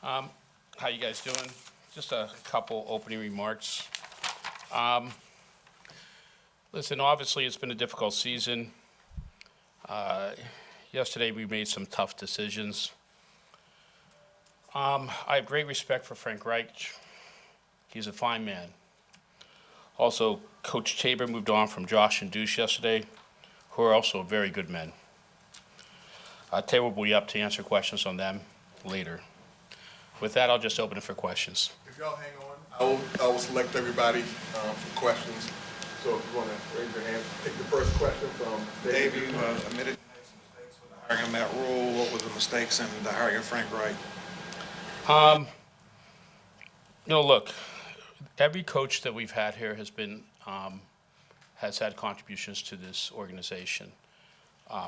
How you guys doing? Just a couple opening remarks. Um, Listen, obviously it's been a difficult season. Uh, Yesterday we made some tough decisions. I have great respect for Frank Reich. He's a fine man. Also, Coach Tabor moved on from Josh and Deuce yesterday, who are also very good men. Tabor will be up to answer questions on them later. With that, I'll just open it for questions. If y'all hang on, I will select everybody for questions. So if you want to raise your hand, take the first question from Dave, Dave. you admitted some mistakes with the hiring of Matt Rule. What was the mistakes in the hiring of Frank Reich? Look, every coach that we've had here has had contributions to this organization.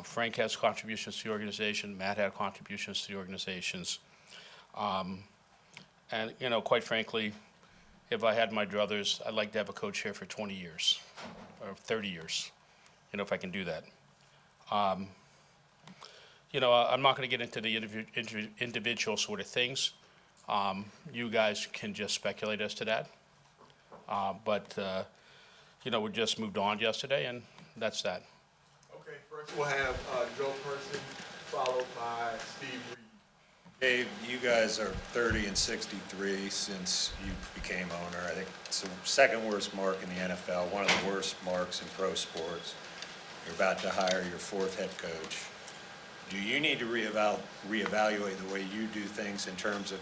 Frank has contributions to the organization. Matt had contributions to the organizations. And, quite frankly, if I had my druthers, I'd like to have a coach here for 20 years or 30 years, if I can do that. I'm not going to get into the individual sort of things. You guys can just speculate as to that. But we just moved on yesterday, and that's that. Okay, first we'll have Joe Person, followed by Steve Reed. Dave, you guys are 30 and 63 since you became owner. I think it's the second worst mark in the NFL, one of the worst marks in pro sports. You're about to hire your fourth head coach. Do you need to reevaluate the way you do things in terms of,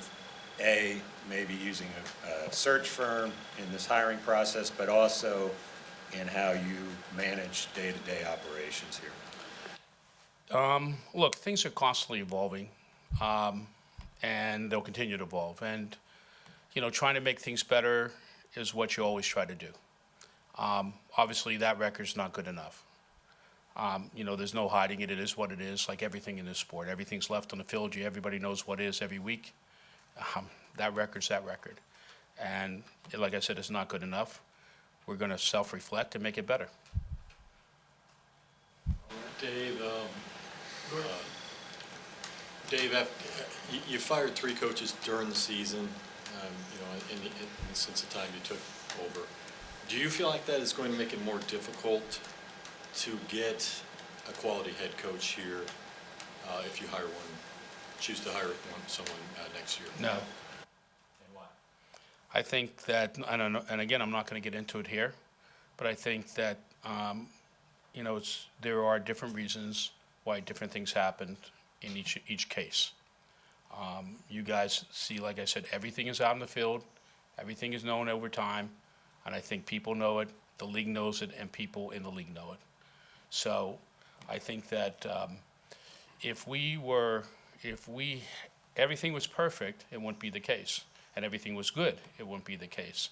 A, maybe using a search firm in this hiring process, but also in how you manage day-to-day operations here? Look, things are constantly evolving. And they'll continue to evolve. And, trying to make things better is what you always try to do. Obviously, that record's not good enough. There's no hiding it. It is what it is, like everything in this sport. Everything's left on the field. Everybody knows what is every week. That record's that record. And like I said, it's not good enough. We're going to self-reflect and make it better. Dave, you fired 3 coaches during the season, since the time you took over. Do you feel like that is going to make it more difficult to get a quality head coach here if you choose to hire someone next year? No. And why? I think that, I don't know, and again, I'm not going to get into it here, but I think that, there are different reasons why different things happened in each case. You guys see, like I said, everything is out in the field. Everything is known over time. And I think people know it, the league knows it, and people in the league know it. So I think that if everything was perfect, it wouldn't be the case. And everything was good, it wouldn't be the case.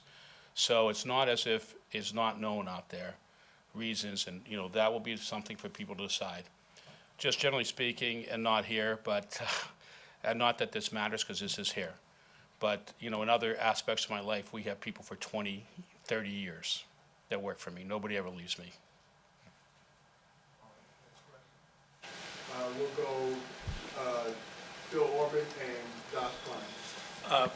So it's not as if it's not known out there, reasons, and that will be something for people to decide. Just generally speaking, and not here, but and not that this matters because this is here. But, in other aspects of my life, we have people for 20, 30 years that work for me. Nobody ever leaves me. We'll go Phil Orbit and Josh Klein.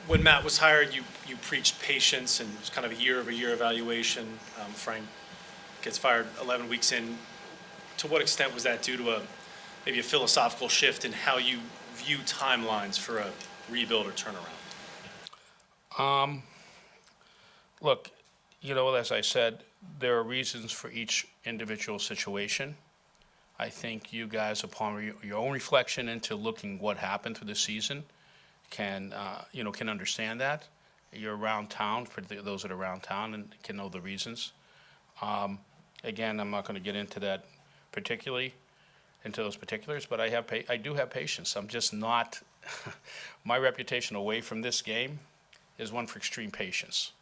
When Matt was hired, you preached patience and it was kind of a year-over-year evaluation. Frank gets fired 11 weeks in. To what extent was that due to maybe a philosophical shift in how you view timelines for a rebuild or turnaround? Look, as I said, there are reasons for each individual situation. I think you guys, upon your own reflection into looking what happened through the season, can understand that. You're around town, for those that are around town, and can know the reasons. Again, I'm not going to get into that particularly, into those particulars, but I do have patience. I'm just not, my reputation away from this game is one for extreme patience.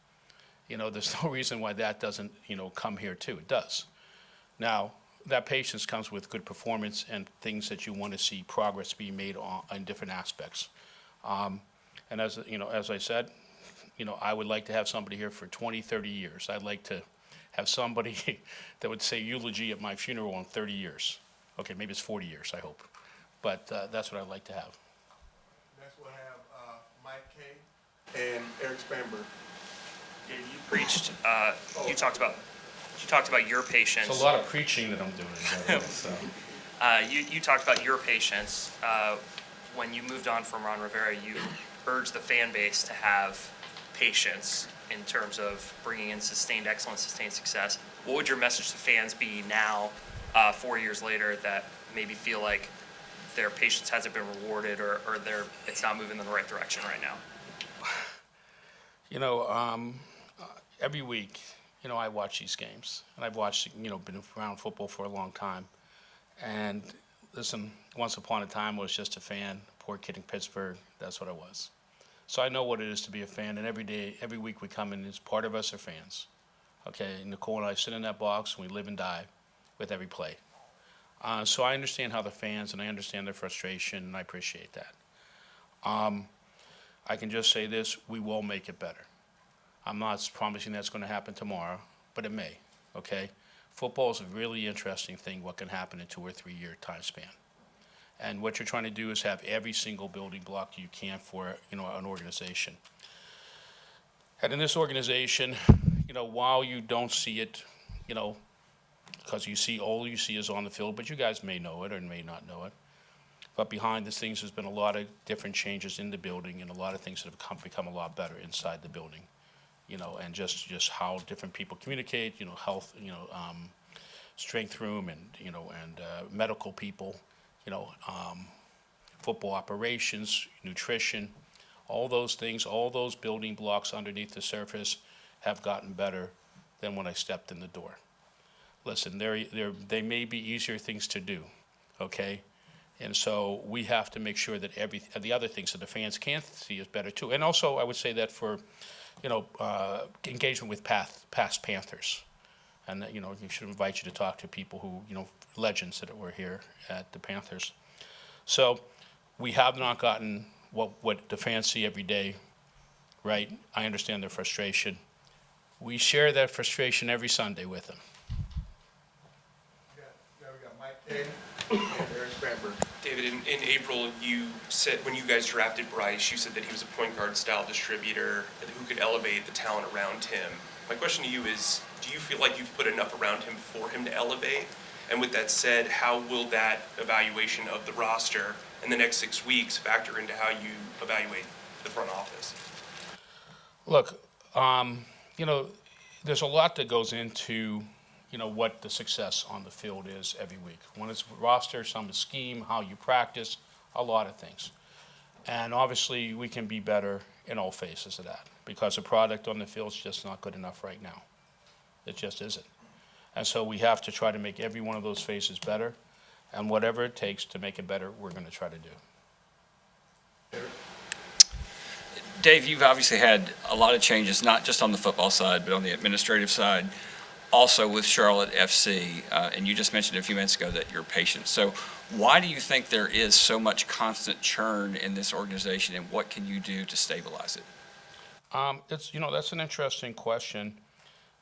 There's no reason why that doesn't, come here too. It does. Now, that patience comes with good performance and things that you want to see progress being made on different aspects. And as I said, I would like to have somebody here for 20, 30 years. I'd like to have somebody that would say eulogy at my funeral in 30 years. Okay, maybe it's 40 years, I hope. But that's what I'd like to have. Next we'll have Mike Kay, and Eric Spanberg. You preached, you talked about your patience. It's a lot of preaching that I'm doing, by the way, so. You talked about your patience. When you moved on from Ron Rivera, you urged the fan base to have patience in terms of bringing in sustained excellence, sustained success. What would your message to fans be now, 4 years later, that maybe feel like their patience hasn't been rewarded or it's not moving in the right direction right now? You know, every week, you know, I watch these games, and I've watched, you know, been around football for a long time. And listen, once upon a time, I was just a fan, poor kid in Pittsburgh. That's what I was. So I know what it is to be a fan, and every day, every week we come in, as part of us are fans. Okay, Nicole and I sit in that box, and we live and die with every play. So I understand how the fans, and I understand their frustration, and I appreciate that. I can just say this, we will make it better. I'm not promising that's going to happen tomorrow, but it may, okay? Football is a really interesting thing, what can happen in 2 or 3 year time span. And what you're trying to do is have every single building block you can for, you know, an organization. And in this organization, you know, while you don't see it, you know, because all you see is on the field, but you guys may know it or may not know it. But behind the scenes, there's been a lot of different changes in the building and a lot of things that have become a lot better inside the building. You know, and just how different people communicate, you know, health, you know, strength room and, you know, and medical people, you know, football operations, nutrition, all those things, all those building blocks underneath the surface have gotten better than when I stepped in the door. Listen, they may be easier things to do, okay? And so we have to make sure that the other things that the fans can see is better too. And also, I would say that for, you know, engagement with past Panthers. And, you know, you should invite you to talk to people who, you know, legends that were here at the Panthers. So we have not gotten what the fans see every day, right? I understand their frustration. We share that frustration every Sunday with them. We got Mike Kay and Eric Spanberg. David, in April, you said, when you guys drafted Bryce, you said that he was a point guard style distributor who could elevate the talent around him. My question to you is, do you feel like you've put enough around him for him to elevate? And with that said, how will that evaluation of the roster in the next 6 weeks factor into how you evaluate the front office? Look, you know, there's a lot that goes into, you know, what the success on the field is every week. One is roster, some is scheme, how you practice, a lot of things. And obviously, we can be better in all phases of that because the product on the field is just not good enough right now. It just isn't. And so we have to try to make every one of those phases better. And whatever it takes to make it better, we're going to try to do. Dave, you've obviously had a lot of changes, not just on the football side, but on the administrative side, also with Charlotte FC. And you just mentioned a few minutes ago that you're patient. So why do you think there is so much constant churn in this organization, and what can you do to stabilize it? You know, that's an interesting question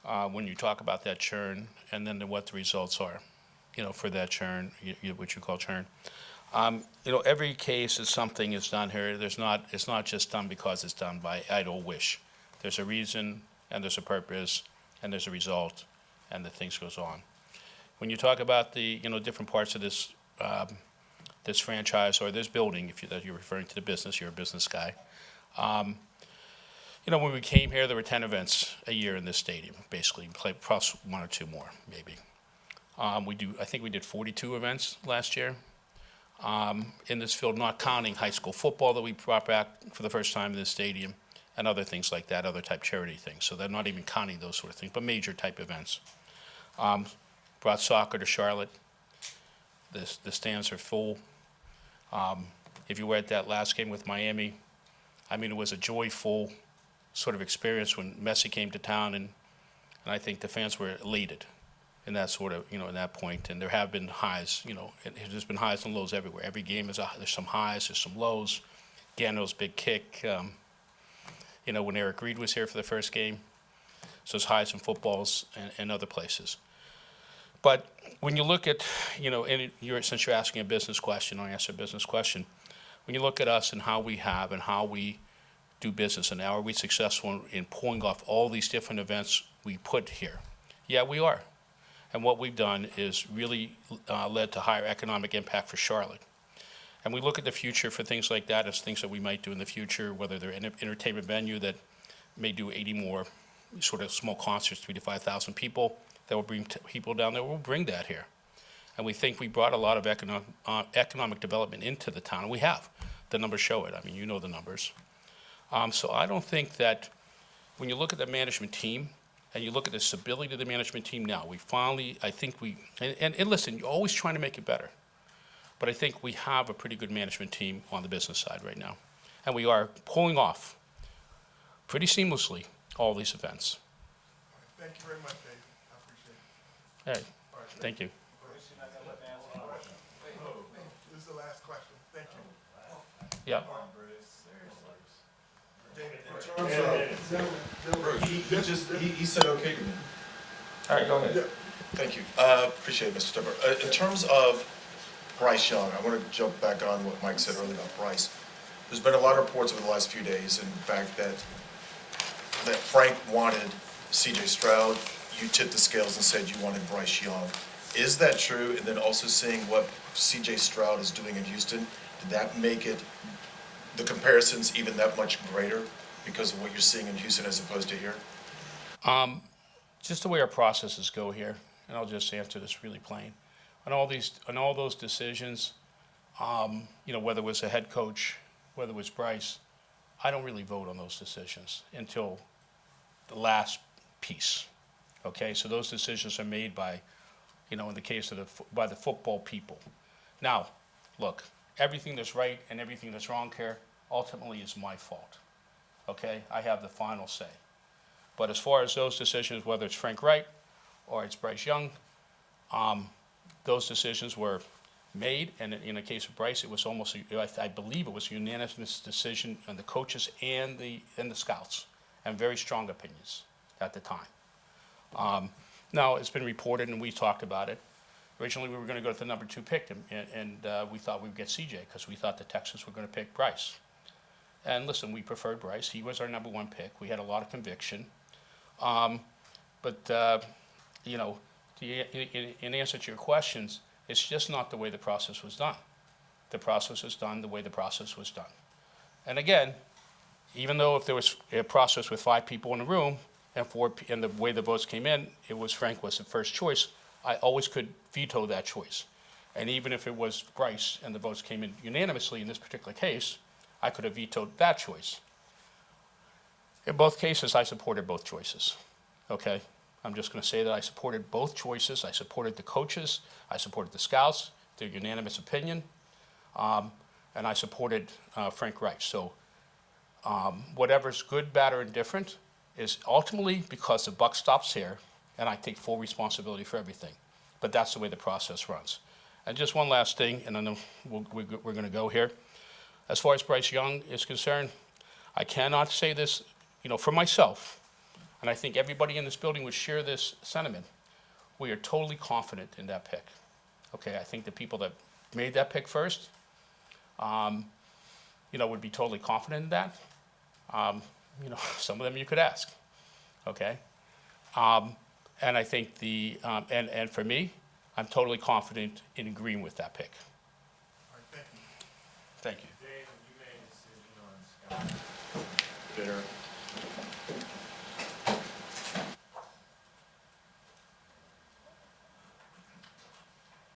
when you talk about that churn and then what the results are, you know, for that churn, what you call churn. You know, every case is something is done here. It's not just done because it's done by idle wish. There's a reason, and there's a purpose, and there's a result, and the things goes on. When you talk about the, you know, different parts of this this franchise or this building, that you're referring to the business, you're a business guy. You know, when we came here, there were 10 events a year in this stadium, basically, plus 1 or 2 more, maybe. I think we did 42 events last year in this field, not counting high school football that we brought back for the first time in this stadium and other things like that, other type charity things. So they're not even counting those sort of things, but major type events. Brought soccer to Charlotte. The stands are full. If you were at that last game with Miami, I mean, it was a joyful sort of experience when Messi came to town, and I think the fans were elated in that sort of, you know, in that point. And there have been highs, you know, there's been highs and lows everywhere. Every game there's some highs, there's some lows. Gano's big kick, you know, when Eric Reed was here for the first game. So there's highs in footballs and other places. But when you look at, you know, since you're asking a business question, I'll answer a business question. When you look at us and how we have and how we do business. And now are we successful in pulling off all these different events we put here? Yeah, we are. And what we've done is really led to higher economic impact for Charlotte. And we look at the future for things like that as things that we might do in the future, whether they're an entertainment venue that may do 80 more sort of small concerts, 3,000 to 5,000 people, that will bring people down there. We'll bring that here. And we think we brought a lot of economic development into the town, and we have. The numbers show it. I mean, you know the numbers. So I don't think that when you look at the management team and you look at the stability of the management team now, we finally, I think we, and listen, you're always trying to make it better. But I think we have a pretty good management team on the business side right now. And we are pulling off pretty seamlessly all these events. Thank you very much, David. I appreciate it. All right, thank you. This is the last question. Thank you. Yeah. He said okay to me. All right, go ahead. Thank you. Appreciate it, Mr. Tepper. In terms of Bryce Young, I want to jump back on what Mike said earlier about Bryce. There's been a lot of reports over the last few days, in fact, that Frank wanted C.J. Stroud. You tipped the scales and said you wanted Bryce Young. Is that true? And then also seeing what C.J. Stroud is doing in Houston, did that make it, the comparisons even that much greater because of what you're seeing in Houston as opposed to here? Just the way our processes go here, and I'll just answer this really plain. On all those decisions, whether it was a head coach, whether it was Bryce, I don't really vote on those decisions until the last piece. Okay, so those decisions are made by, in the case of by the football people. Now, look, everything that's right and everything that's wrong here ultimately is my fault. Okay, I have the final say. But as far as those decisions, whether it's Frank Reich or it's Bryce Young, those decisions were made, and in the case of Bryce, it was almost, I believe it was a unanimous decision on the coaches and the scouts, and very strong opinions at the time. Now, it's been reported, and we talked about it. Originally, we were going to go to the number 2 pick, and we thought we would get CJ because we thought the Texans were going to pick Bryce. And listen, we preferred Bryce. He was our number 1 pick. We had a lot of conviction. In answer to your questions, it's just not the way the process was done. The process was done the way the process was done. And again, even though if there was a process with 5 people in the room and the way the votes came in, it was Frank was the first choice, I always could veto that choice. And even if it was Bryce and the votes came in unanimously in this particular case, I could have vetoed that choice. In both cases, I supported both choices, okay? I'm just going to say that I supported both choices. I supported the coaches. I supported the scouts, their unanimous opinion, and I supported Frank Reich. So whatever's good, bad, or indifferent is ultimately because the buck stops here, and I take full responsibility for everything. But that's the way the process runs. And just one last thing, and then we're going to go here. As far as Bryce Young is concerned, I cannot say this, for myself, and I think everybody in this building would share this sentiment. We are totally confident in that pick. Okay, I think the people that made that pick first, would be totally confident in that. Some of them you could ask. Okay, and I think and for me, I'm totally confident in agreeing with that pick. All right, thank you. Thank you. Bitter.